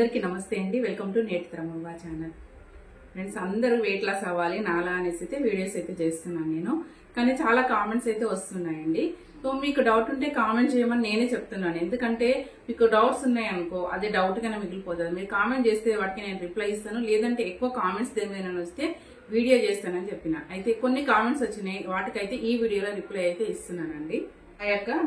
అందరికీ నమస్తే అండి. Welcome to Netitaramavva channel. Friends, అందరూ వెయిట్ లాస్ అవ్వాలి నాలా అనేసి అయితే వీడియోస్ అయితే చేస్తున్నాను నేను. కానీ చాలా కామెంట్స్ అయితే వస్తున్నాయండి. సో మీకు డౌట్ ఉంటే కామెంట్ చేయమని నేనే చెప్తున్నాను. ఎందుకంటే మీకు డౌట్స్ ఉన్నాయనుకో అది డౌట్ గానే మిగిలిపోతుంది. మీరు కామెంట్ చేస్తే వాటికి నేను రిప్లై ఇస్తాను. లేదంటే ఎక్కువ కామెంట్స్ దేని వస్తే వీడియో చేస్తానని చెప్పిన. అయితే కొన్ని కామెంట్స్ వచ్చినాయి, వాటికైతే ఈ వీడియోలో రిప్లై అయితే ఇస్తున్నానండి.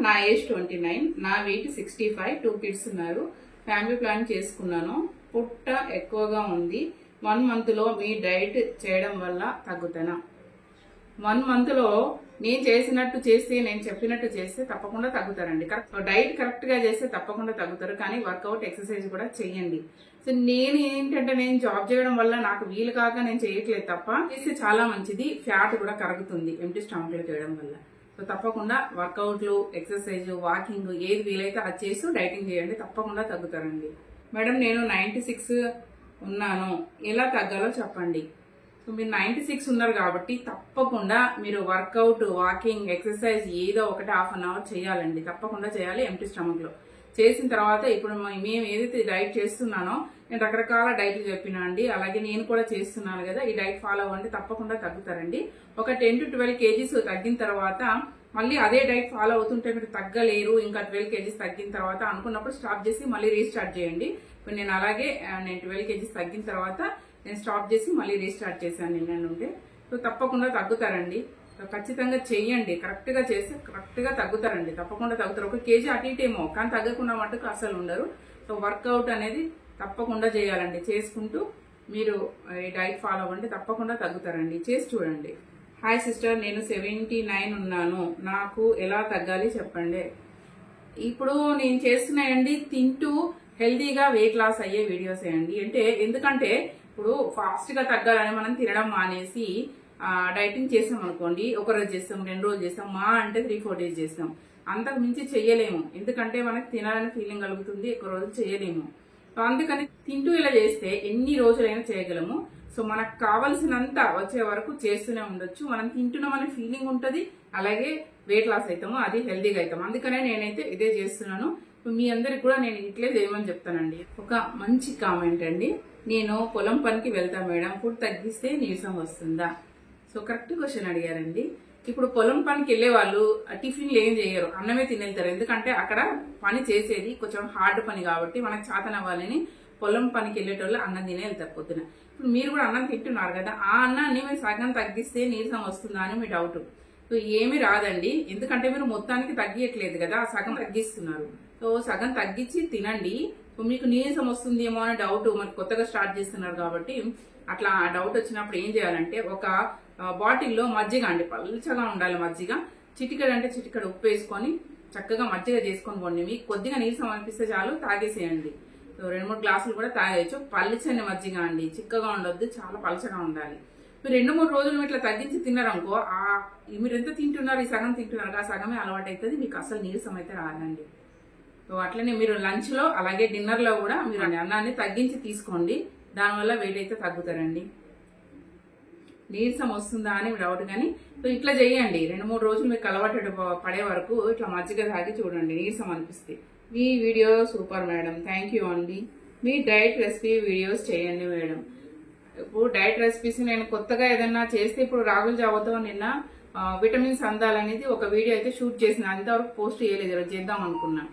నా ఏజ్ 29, నా వెయిట్ 65, 2 కిడ్స్ ఉన్నారు. ఫ్యామిలీ ప్లాన్ చేసుకున్నాను. పొట్ట ఎక్కువగా ఉంది. 1 month లో మీ డైట్ చేయడం వల్ల తగ్గుతానా? 1 month లో నేను చేసినట్టు చేస్తే, నేను చెప్పినట్టు చేస్తే తప్పకుండా తగ్గుతారండి. డైట్ కరెక్ట్ గా చేస్తే తప్పకుండా తగ్గుతారు. కానీ వర్కౌట్, ఎక్సర్సైజ్ కూడా చెయ్యండి. సో నేను ఏంటంటే నేను జాబ్ చేయడం వల్ల నాకు వీలు కాక నేను చేయట్లేదు తప్ప, చేస్తే చాలా మంచిది. ఫ్యాట్ కూడా కరుగుతుంది ఎంటీ స్టమక్ లో చేయడం వల్ల. సో తప్పకుండా వర్కౌట్లు, ఎక్సర్సైజ్, వాకింగ్ ఏది వీలైతే అది చేస్తూ డైటింగ్ చేయండి, తప్పకుండా తగ్గుతారండి. మేడం, నేను 96 ఉన్నాను, ఎలా తగ్గాలో చెప్పండి. సో మీరు 96 ఉన్నారు కాబట్టి తప్పకుండా మీరు వర్కౌట్, వాకింగ్, ఎక్సర్సైజ్ ఏదో ఒకటి 1/2 hour చేయాలండి. తప్పకుండా చేయాలి ఎంటీ స్టమక్ లో. చేసిన తర్వాత ఇప్పుడు మేము ఏదైతే డైట్ చేస్తున్నానో, నేను రకరకాల డైట్లు చెప్పినా అండి, అలాగే నేను కూడా చేస్తున్నాను కదా, ఈ డైట్ ఫాలో అవ్వండి, తప్పకుండా తగ్గుతారండి. ఒక 10 to 12 kgs తగ్గిన తర్వాత మళ్ళీ అదే డైట్ ఫాలో అవుతుంటే మీరు తగ్గలేరు, ఇంకా 12 kgs తగ్గిన తర్వాత అనుకున్నప్పుడు స్టాప్ చేసి మళ్ళీ రీస్టార్ట్ చేయండి. ఇప్పుడు నేను అలాగే 12 kgs తగ్గిన తర్వాత నేను స్టాప్ చేసి మళ్ళీ రీస్టార్ట్ చేశాను నిన్న నుండి. సో తప్పకుండా తగ్గుతారండి. ఖచ్చితంగా చెయ్యండి. కరెక్ట్ గా చేస్తే కరెక్ట్ గా తగ్గుతారండి, తప్పకుండా తగ్గుతారు. 1 kg అటు ఇటేమో, కానీ తగ్గకుండా మటుకు అసలు ఉండరు. సో వర్కౌట్ అనేది తప్పకుండా చేయాలండి. చేసుకుంటూ మీరు ఈ డైట్ ఫాలో అవ్వండి, తప్పకుండా తగ్గుతారండి. చేసి చూడండి. హాయ్ సిస్టర్, నేను 79 ఉన్నాను, నాకు ఎలా తగ్గాలి చెప్పండి. ఇప్పుడు నేను చేస్తున్నాయండి తింటూ హెల్దీగా వెయిట్ లాస్ అయ్యే వీడియోస్ అండి. ఎందుకంటే ఇప్పుడు ఫాస్ట్ గా తగ్గాలని మనం తినడం మానేసి డైటింగ్ చేసాం అనుకోండి, 1 రోజు చేస్తాం, 2 రోజులు చేస్తాం, మా అంటే 3-4 days చేస్తాం. అంతకు మించి చెయ్యలేము. ఎందుకంటే మనకు తినాలని ఫీలింగ్ కలుగుతుంది, 1 రోజు చేయలేము. అందుకని తింటూ ఇలా చేస్తే ఎన్ని రోజులైనా చేయగలము. సో మనకు కావలసినంత వచ్చే వరకు చేస్తూనే ఉండొచ్చు. మనం తింటున్నామనే ఫీలింగ్ ఉంటుంది, అలాగే వెయిట్ లాస్ అవుతాము, అది హెల్దీగా అవుతాము. అందుకనే నేనైతే ఇదే చేస్తున్నాను. మీ అందరికి కూడా నేను ఇట్లే చేయమని చెప్తానండి. ఒక మంచి కామెంట్ అండి, నేను పొలం పనికి వెళ్తా మేడం, ఫుడ్ తగ్గిస్తే నీరసం వస్తుందా? సో కరెక్ట్ క్వశ్చన్ అడిగారండి. ఇప్పుడు పొలం పనికి వెళ్లే వాళ్ళు టిఫిన్లు ఏం చేయరు, అన్నమే తినేళ్తారు. ఎందుకంటే అక్కడ పని చేసేది కొంచెం హార్డ్ పని కాబట్టి మనకు చేతనవ్వాలని పొలం పనికి వెళ్లేటోళ్ళు అన్నం తినే వెళ్తారు పొద్దున. ఇప్పుడు మీరు కూడా అన్నం తింటున్నారు కదా, ఆ అన్నాన్ని మీరు సగం తగ్గిస్తే నీరసం వస్తుందా అని మీ డౌట్. సో ఏమీ రాదండి, ఎందుకంటే మీరు మొత్తానికి తగ్గియట్లేదు కదా, సగం తగ్గిస్తున్నారు. సో సగం తగ్గించి తినండి. మీకు నీరసం వస్తుందేమో అనే డౌట్, మరి కొత్తగా స్టార్ట్ చేస్తున్నారు కాబట్టి అట్లా డౌట్ వచ్చినప్పుడు ఏం చేయాలంటే, ఒక బాటిల్లో మజ్జిగ అండి, పల్చగా ఉండాలి మజ్జిగ, చిటికెడు అంటే చిటికెడు ఉప్పు వేసుకొని చక్కగా మజ్జిగ చేసుకొని పోండి. మీకు కొద్దిగా నీరసం అనిపిస్తే చాలు, తాగేసేయండి. 2-3 గ్లాసులు కూడా తాగేయచ్చు. పల్చని మజ్జిగ అండి, చిక్కగా ఉండొద్దు, చాలా పలచగా ఉండాలి. మీరు 2-3 రోజులు ఇట్లా తగ్గించి తిన్నారనుకో, మీరు ఎంత తింటున్నారు, ఈ సగం తింటున్నారు, ఆ సగమే అలవాటు అవుతుంది, మీకు అసలు నీరసం అయితే రాదండి. సో అట్లనే మీరు లంచ్ లో అలాగే డిన్నర్ లో కూడా మీరు అన్నాన్ని తగ్గించి తీసుకోండి, దానివల్ల వెయిట్ అయితే తగ్గుతారండి. నీరసం వస్తుందా అని డౌట్. కానీ సో ఇట్లా చేయండి, 2-3 రోజులు మీకు అలవాటు పడే వరకు ఇట్లా మజ్జిగ తాగి చూడండి, నీరసం అనిపిస్తే. మీ video super madam, thank you అండి. మీ డైట్ రెసిపీ వీడియోస్ చేయండి మేడం. ఇప్పుడు డైట్ రెసిపీస్ నేను కొత్తగా ఏదన్నా చేస్తే, ఇప్పుడు రాగుల జావతో నిన్న విటమిన్స్ అందాలనేది ఒక వీడియో అయితే షూట్ చేసిన, అంతవరకు పోస్ట్ చేయలేదు, చేద్దాం అనుకున్నా.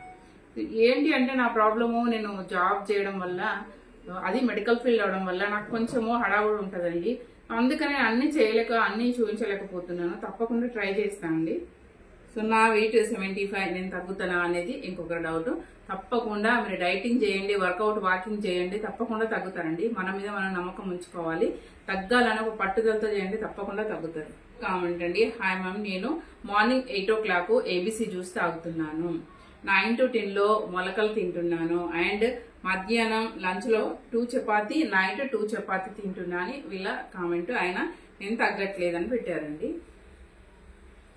ఏంటి అంటే నా ప్రాబ్లము, నేను జాబ్ చేయడం వల్ల, అది మెడికల్ ఫీల్డ్ అవడం వల్ల నాకు కొంచెము హడావుడు ఉంటుందండి. అందుకని అన్ని అన్ని చూపించలేకపోతున్నాను. తప్పకుండా ట్రై చేస్తానండి. సో నా వెయిట్ 75, నేను తగ్గుతానా అనేది ఇంకొక డౌట్. తప్పకుండా మీరు డైటింగ్ చేయండి, వర్కౌట్, వాకింగ్ చేయండి, తప్పకుండా తగ్గుతారండి. మన మీద మనం నమ్మకం ఉంచుకోవాలి. తగ్గాలని ఒక పట్టుదలతో చేయండి, తప్పకుండా తగ్గుతారు. కామెంట్ అండి, హాయ్ మ్యామ్, నేను మార్నింగ్ 8 o'clock ABC జ్యూస్ తాగుతున్నాను, 9 to 10 లో మొలకలు తింటున్నాను, అండ్ మధ్యాహ్నం లంచ్ లో 2 చపాతీ, నైట్ 2 చపాతీ తింటున్నాను. వీళ్ళ కామెంట్. ఆయన నేను తగ్గట్లేదని పెట్టారండి.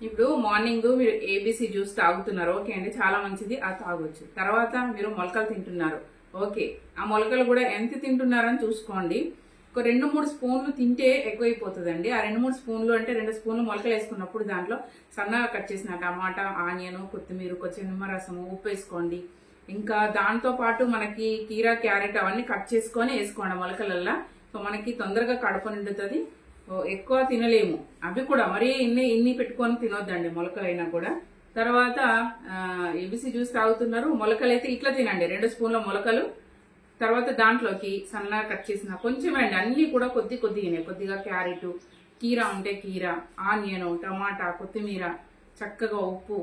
ఇప్పుడు మార్నింగ్ మీరు ABC జ్యూస్ తాగుతున్నారు, ఓకే అండి, చాలా మంచిది, అది తాగొచ్చు. తర్వాత మీరు మొలకలు తింటున్నారు, ఓకే, ఆ మొలకలు కూడా ఎంత తింటున్నారని చూసుకోండి. ఒక 2-3 స్పూన్లు తింటే ఎక్కువైపోతుందండి. ఆ 2-3 స్పూన్లు అంటే 2 స్పూన్లు మొలకలు వేసుకున్నప్పుడు దాంట్లో సన్నగా కట్ చేసిన టమాటా, ఆనియన్, కొత్తిమీర, కొంచెం నిమ్మరసము, ఉప్పు వేసుకోండి. ఇంకా దాంతో పాటు మనకి కీరా క్యారెట్ అవన్నీ కట్ చేసుకొని వేసుకోండి మొలకలల్లా. సో మనకి తొందరగా కడుపు నిండుతుంది. ఎక్కువ తినలేము అవి కూడా, మరీ ఇన్ని పెట్టుకొని తినొద్దండి మొలకలైనా కూడా. తర్వాత ఏబిసి జ్యూస్ తాగుతున్నారు, మొలకలైతే ఇట్లా తినండి, 2 స్పూన్ల మొలకలు. తర్వాత దాంట్లోకి సన్నగా కట్ చేసిన కొంచెమే అండి, అన్ని కూడా కొద్దిగానే, కొద్దిగా క్యారెట్, కీరా ఉంటే కీరా, ఆనియన్, టమాటా, కొత్తిమీర, చక్కగా ఉప్పు,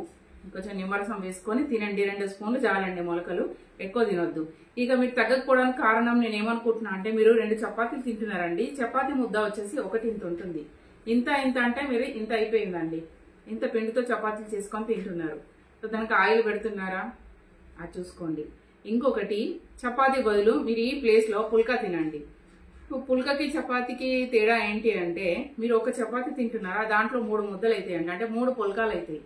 కొంచెం నిమ్మరసం వేసుకొని తినండి. 2 స్పూన్లు చాలండి మొలకలు, ఎక్కువ తినొద్దు. ఇక మీరు తగ్గకపోవడానికి కారణం నేను ఏమనుకుంటున్నా అంటే, మీరు 2 చపాతీలు తింటున్నారండి. చపాతీ ముద్ద వచ్చేసి 1 ఇంత ఉంటుంది. ఇంత అంటే మీరు ఇంత అయిపోయిందండి. ఇంత పిండితో చపాతీలు చేసుకొని తింటున్నారు. సో దానికి ఆయిల్ పెడుతున్నారా అది చూసుకోండి. ఇంకొకటి, చపాతీ బదులు మీరు ఈ ప్లేస్ లో పుల్కా తినండి. పుల్కాకి చపాతీకి తేడా ఏంటి అంటే, మీరు ఒక చపాతీ తింటున్నారా, దాంట్లో 3 ముద్దలు అవుతాయండి, అంటే 3 పుల్కాలు అవుతాయి.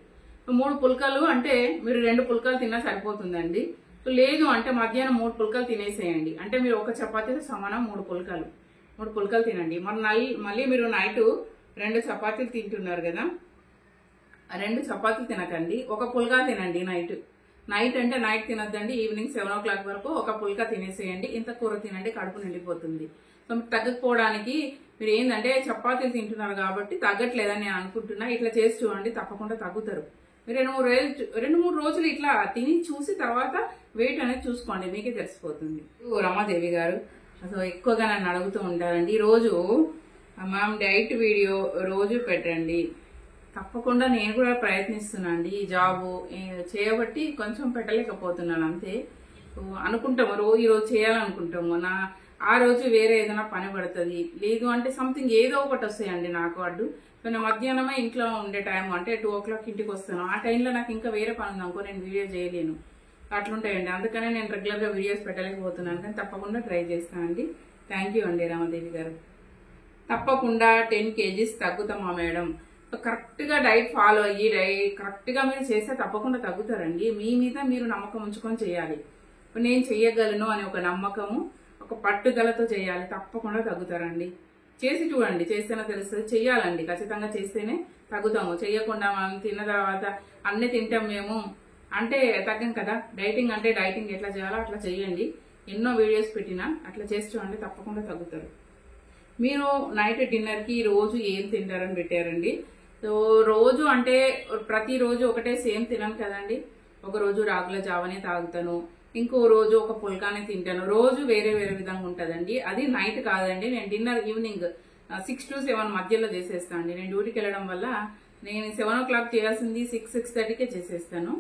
3 పుల్కాలు అంటే మీరు 2 పుల్కాలు తిన్నా సరిపోతుందండి. లేదు అంటే మధ్యాహ్నం 3 పుల్కాలు తినేసేయండి, అంటే మీరు ఒక చపాతీతో సమానం 3 పుల్కాలు తినండి. మళ్ళీ మీరు నైట్ 2 చపాతీలు తింటున్నారు కదా, 2 చపాతీలు తినకండి, ఒక పుల్కా తినండి. నైట్ అంటే నైట్ తినొద్దండి, ఈవినింగ్ 7 o'clock వరకు ఒక పుల్కా తినేసేయండి. ఇంత కూర తినండి, కడుపు నిండిపోతుంది. సో తగ్గకపోవడానికి మీరు ఏంటంటే చపాతీలు తింటున్నారు కాబట్టి తగ్గట్లేదని నేను అనుకుంటున్నా. ఇట్లా చేసి చూడండి, తప్పకుండా తగ్గుతారు. మీరు 2-3 రోజులు ఇట్లా తిని చూసి తర్వాత వెయిట్ అనేది చూసుకోండి, మీకే తెలిసిపోతుంది. రమాదేవి గారు అసలు ఎక్కువగా నన్ను అడుగుతూ ఉంటారండి, రోజు మ్యామ్ డైట్ వీడియో రోజు పెట్టండి. తప్పకుండా నేను కూడా ప్రయత్నిస్తున్నా అండి. ఈ జాబు చేయబట్టి కొంచెం పెట్టలేకపోతున్నాను అంతే. అనుకుంటాము ఈరోజు చేయాలనుకుంటాము, ఆ రోజు వేరే ఏదైనా పని పడుతుంది, లేదు అంటే సంథింగ్ ఏదో ఒకటి వస్తాయండి నాకు అడ్డు. నేను మధ్యాహ్నమే ఇంట్లో ఉండే టైం అంటే 2 o'clock ఇంటికి వస్తాను. ఆ టైంలో నాకు ఇంకా వేరే పని ఉంది అనుకో, నేను వీడియో చేయలేను, అట్లుంటాయండి. అందుకనే నేను రెగ్యులర్గా వీడియోస్ పెట్టలేకపోతున్నాను, కానీ తప్పకుండా ట్రై చేస్తానండి. థ్యాంక్ యూ అండి రామదేవి గారు. తప్పకుండా 10 kgs తగ్గుతామా మేడం? కరెక్ట్గా డైట్ ఫాలో అయ్యి కరెక్ట్గా మీరు చేస్తే తప్పకుండా తగ్గుతారండి. మీ మీద మీరు నమ్మకం ఉంచుకొని చేయాలి. నేను చెయ్యగలను అనే ఒక నమ్మకము, ఒక పట్టుదలతో చేయాలి, తప్పకుండా తగ్గుతారండి. చేసి చూడండి, చేస్తేనే తెలుస్తుంది. చెయ్యాలండి, ఖచ్చితంగా చేస్తేనే తగ్గుతాము. చెయ్యకుండా మనం తిన్న తర్వాత అన్ని తింటాం మేము అంటే తగ్గం కదా. డైటింగ్ అంటే డైటింగ్ ఎట్లా చేయాలో అట్లా చెయ్యండి. ఎన్నో వీడియోస్ పెట్టినా అట్లా చేసి చూడండి, తప్పకుండా తగ్గుతారు. మీరు నైట్ డిన్నర్కి రోజు ఏం తింటారని పెట్టారండి. సో రోజు అంటే ప్రతిరోజు ఒకటే సేమ్ తినను కదండి. ఒక రోజు రాగుల జావనే తాగుతాను, ఇంకో రోజు ఒక పుల్కానే తింటాను. రోజు వేరే వేరే విధంగా ఉంటుందండి. అది నైట్ కాదండి, నేను డిన్నర్ ఈవినింగ్ 6 to 7 మధ్యలో చేసేస్తాను అండి. నేను డ్యూటీకి వెళ్ళడం వల్ల నేను 7 o'clock చేయాల్సింది 6-6:30కే చేసేస్తాను.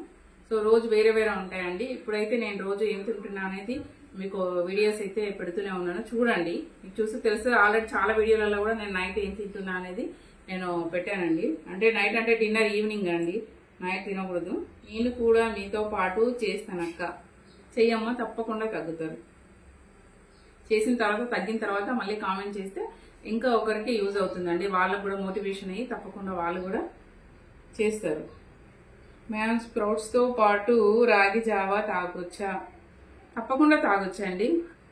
సో రోజు వేరే వేరే ఉంటాయండి. ఇప్పుడైతే నేను రోజు ఏం తింటున్నా అనేది మీకు వీడియోస్ అయితే పెడుతూనే ఉన్నాను, చూడండి. మీకు చూసి తెలుసు, ఆల్రెడీ చాలా వీడియోలలో కూడా నేను నైట్ ఏం తింటున్నా అనేది నేను పెట్టానండి. అంటే నైట్ అంటే డిన్నర్ ఈవినింగ్ అండి, నైట్ తినకూడదు. నేను కూడా మీతో పాటు చేస్తానక్క, చెయ్యమ్మా, తప్పకుండా తగ్గుతారు. చేసిన తర్వాత తగ్గిన తర్వాత మళ్ళీ కామెంట్ చేస్తే ఇంకా ఒకరికి యూజ్ అవుతుందండి, వాళ్ళకు కూడా మోటివేషన్ అయ్యి తప్పకుండా వాళ్ళు కూడా చేస్తారు. మ్యామ్ స్ప్రౌట్స్తో పాటు రాగి జావా తాగొచ్చా? తప్పకుండా తాగొచ్చండి.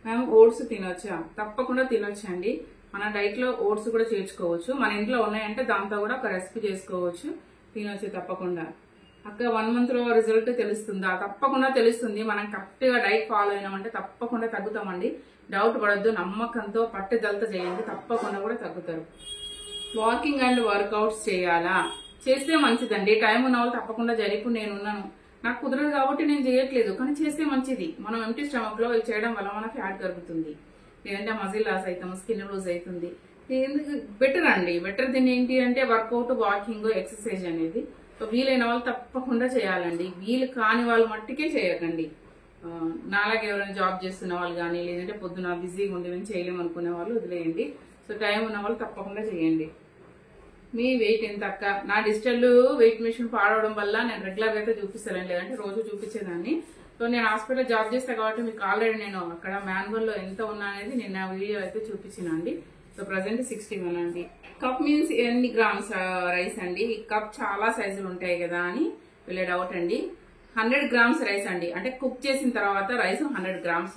మ్యామ్ ఓట్స్ తినొచ్చా? తప్పకుండా తినొచ్చండి. మన డైట్లో ఓట్స్ కూడా చేర్చుకోవచ్చు, మన ఇంట్లో ఉన్నాయంటే దాంతో కూడా ఒక రెసిపీ చేసుకోవచ్చు, తినొచ్చు తప్పకుండా. అక్క 1 month లో రిజల్ట్ తెలుస్తుందా? తప్పకుండా తెలుస్తుంది. మనం కరెక్ట్గా డైట్ ఫాలో అయినామంటే తప్పకుండా తగ్గుతామండి. డౌట్ పడొద్దు, నమ్మకంతో పట్టుదలతో చేయండి, తప్పకుండా కూడా తగ్గుతారు. వాకింగ్ అండ్ వర్కౌట్స్ చేయాలా? చేస్తే మంచిదండి. టైం ఉన్న వాళ్ళు తప్పకుండా ఇప్పుడు నేనున్నాను, నాకు కుదరదు కాబట్టి నేను చేయట్లేదు, కానీ చేస్తే మంచిది. మనం ఎంటీ స్టమక్ లో చేయడం వల్ల మన ఫ్యాట్ కరుగుతుంది, లేదంటే మజిల్ లాస్ అవుతాము, స్కిన్ లూజ్ అవుతుంది. బెటర్ అండి. బెటర్ దీన్ని ఏంటి అంటే వర్కౌట్, వాకింగ్, ఎక్సర్సైజ్ అనేది. సో వీలైన వాళ్ళు తప్పకుండా చేయాలండి. వీలు కాని వాళ్ళు మట్టికే చేయకండి. నాలాగే ఎవరైనా జాబ్ చేస్తున్న వాళ్ళు కానీ, లేదంటే పొద్దున బిజీగా ఉండి మేము చేయలేము అనుకునే వాళ్ళు వదిలేయండి. సో టైం ఉన్న వాళ్ళు తప్పకుండా చేయండి. మీ వెయిట్ ఎంత అక్క? నా డిజిటల్ వెయిట్ మిషన్ పాడవడం వల్ల నేను రెగ్యులర్గా అయితే చూపిస్తాను, లేదంటే రోజు చూపించేదాన్ని. సో నేను హాస్పిటల్ జాబ్ చేస్తాను కాబట్టి మీకు ఆల్రెడీ నేను అక్కడ మాన్యువల్ లో ఎంత ఉన్నా అనేది నేను ఆ వీడియో అయితే చూపించినండి. సో ప్రజెంట్ 61 అండి. కప్ మీన్స్ ఎన్ని గ్రామ్స్ రైస్ అండి? కప్ చాలా సైజులు ఉంటాయి కదా అని వీళ్ళ డౌట్ అండి. 100 grams రైస్ అండి, అంటే కుక్ చేసిన తర్వాత రైస్ 100 grams,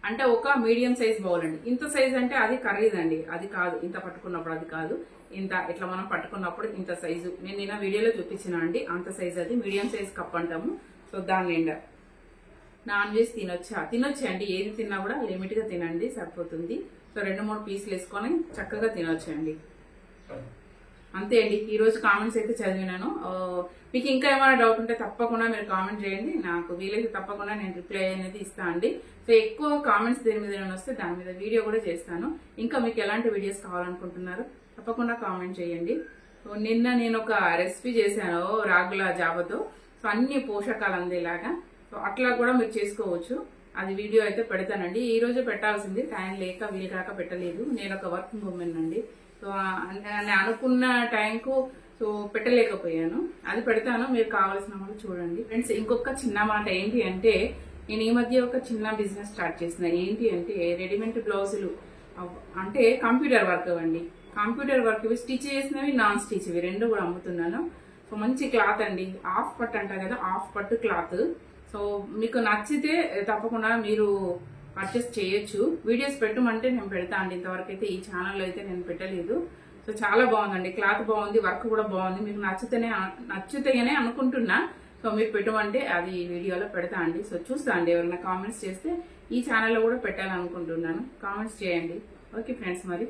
అంటే ఒక మీడియం సైజ్ బౌల్ అండి. ఇంత సైజ్ అంటే అది కర్రీదండి, అది కాదు. ఇంత పట్టుకున్నప్పుడు అది కాదు, ఇంత ఇట్లా మనం పట్టుకున్నప్పుడు ఇంత సైజు నేను నిన్న వీడియోలో చూపించిన అండి, అంత సైజ్ అది మీడియం సైజ్ కప్ అంటాము. సో దాని నిండా నాన్ వెజ్ తినొచ్చండి. ఏది తిన్నా కూడా లిమిట్ గా తినండి, సరిపోతుంది. సో 2-3 పీసులు వేసుకొని చక్కగా తినొచ్చండి. అంతే అండి, ఈ రోజు కామెంట్స్ అయితే చదివినాను. మీకు ఇంకా ఏమైనా డౌట్ ఉంటే తప్పకుండా మీరు కామెంట్ చేయండి. నాకు వీలైతే తప్పకుండా నేను రిప్లై అనేది ఇస్తాను అండి. సో ఎక్కువ కామెంట్స్ దేని మీద వస్తే దాని మీద వీడియో కూడా చేస్తాను. ఇంకా మీకు ఎలాంటి వీడియోస్ కావాలనుకుంటున్నారు తప్పకుండా కామెంట్ చేయండి. నిన్న నేను ఒక రెసిపీ చేశాను రాగుల జావతో. సో అన్ని పోషకాలు అందేలాగా. సో అట్లా కూడా మీరు చేసుకోవచ్చు. అది వీడియో అయితే పెడతానండి. ఈ రోజు పెట్టాల్సింది, టైం లేక వీలు కాక పెట్టలేదు. నేను ఒక వర్కింగ్ ఉమెన్ అండి. సో నేను అనుకున్న టైంకు సో పెట్టలేకపోయాను. అది పెడతాను, మీరు కావాల్సిన వాళ్ళు చూడండి. ఫ్రెండ్స్, ఇంకొక చిన్న మాట ఏంటి అంటే, నేను ఈ మధ్య ఒక చిన్న బిజినెస్ స్టార్ట్ చేసిన. ఏంటి అంటే రెడీమేడ్ బ్లౌజులు, అంటే కంప్యూటర్ వర్క్ అండి. కంప్యూటర్ వర్క్ స్టిచ్ చేసినవి, నాన్ స్టిచ్ ఇవి రెండు కూడా అమ్ముతున్నాను. సో మంచి క్లాత్ అండి, హాఫ్ పట్టు అంటారు కదా, హాఫ్ పట్టు క్లాత్. సో మీకు నచ్చితే తప్పకుండా మీరు పర్చేస్ చేయొచ్చు. వీడియోస్ పెట్టమంటే నేను పెడతా అండి. ఇంతవరకు అయితే ఈ ఛానల్లో అయితే నేను పెట్టలేదు. సో చాలా బాగుందండి, క్లాత్ బాగుంది, వర్క్ కూడా బాగుంది. మీకు నచ్చుతాయనే అనుకుంటున్నా. సో మీరు పెట్టమంటే అది వీడియోలో పెడతా అండి. సో చూస్తా అండి, ఎవరైనా కామెంట్స్ చేస్తే ఈ ఛానల్లో కూడా పెట్టాలనుకుంటున్నాను. కామెంట్స్ చేయండి. ఓకే ఫ్రెండ్స్, మరి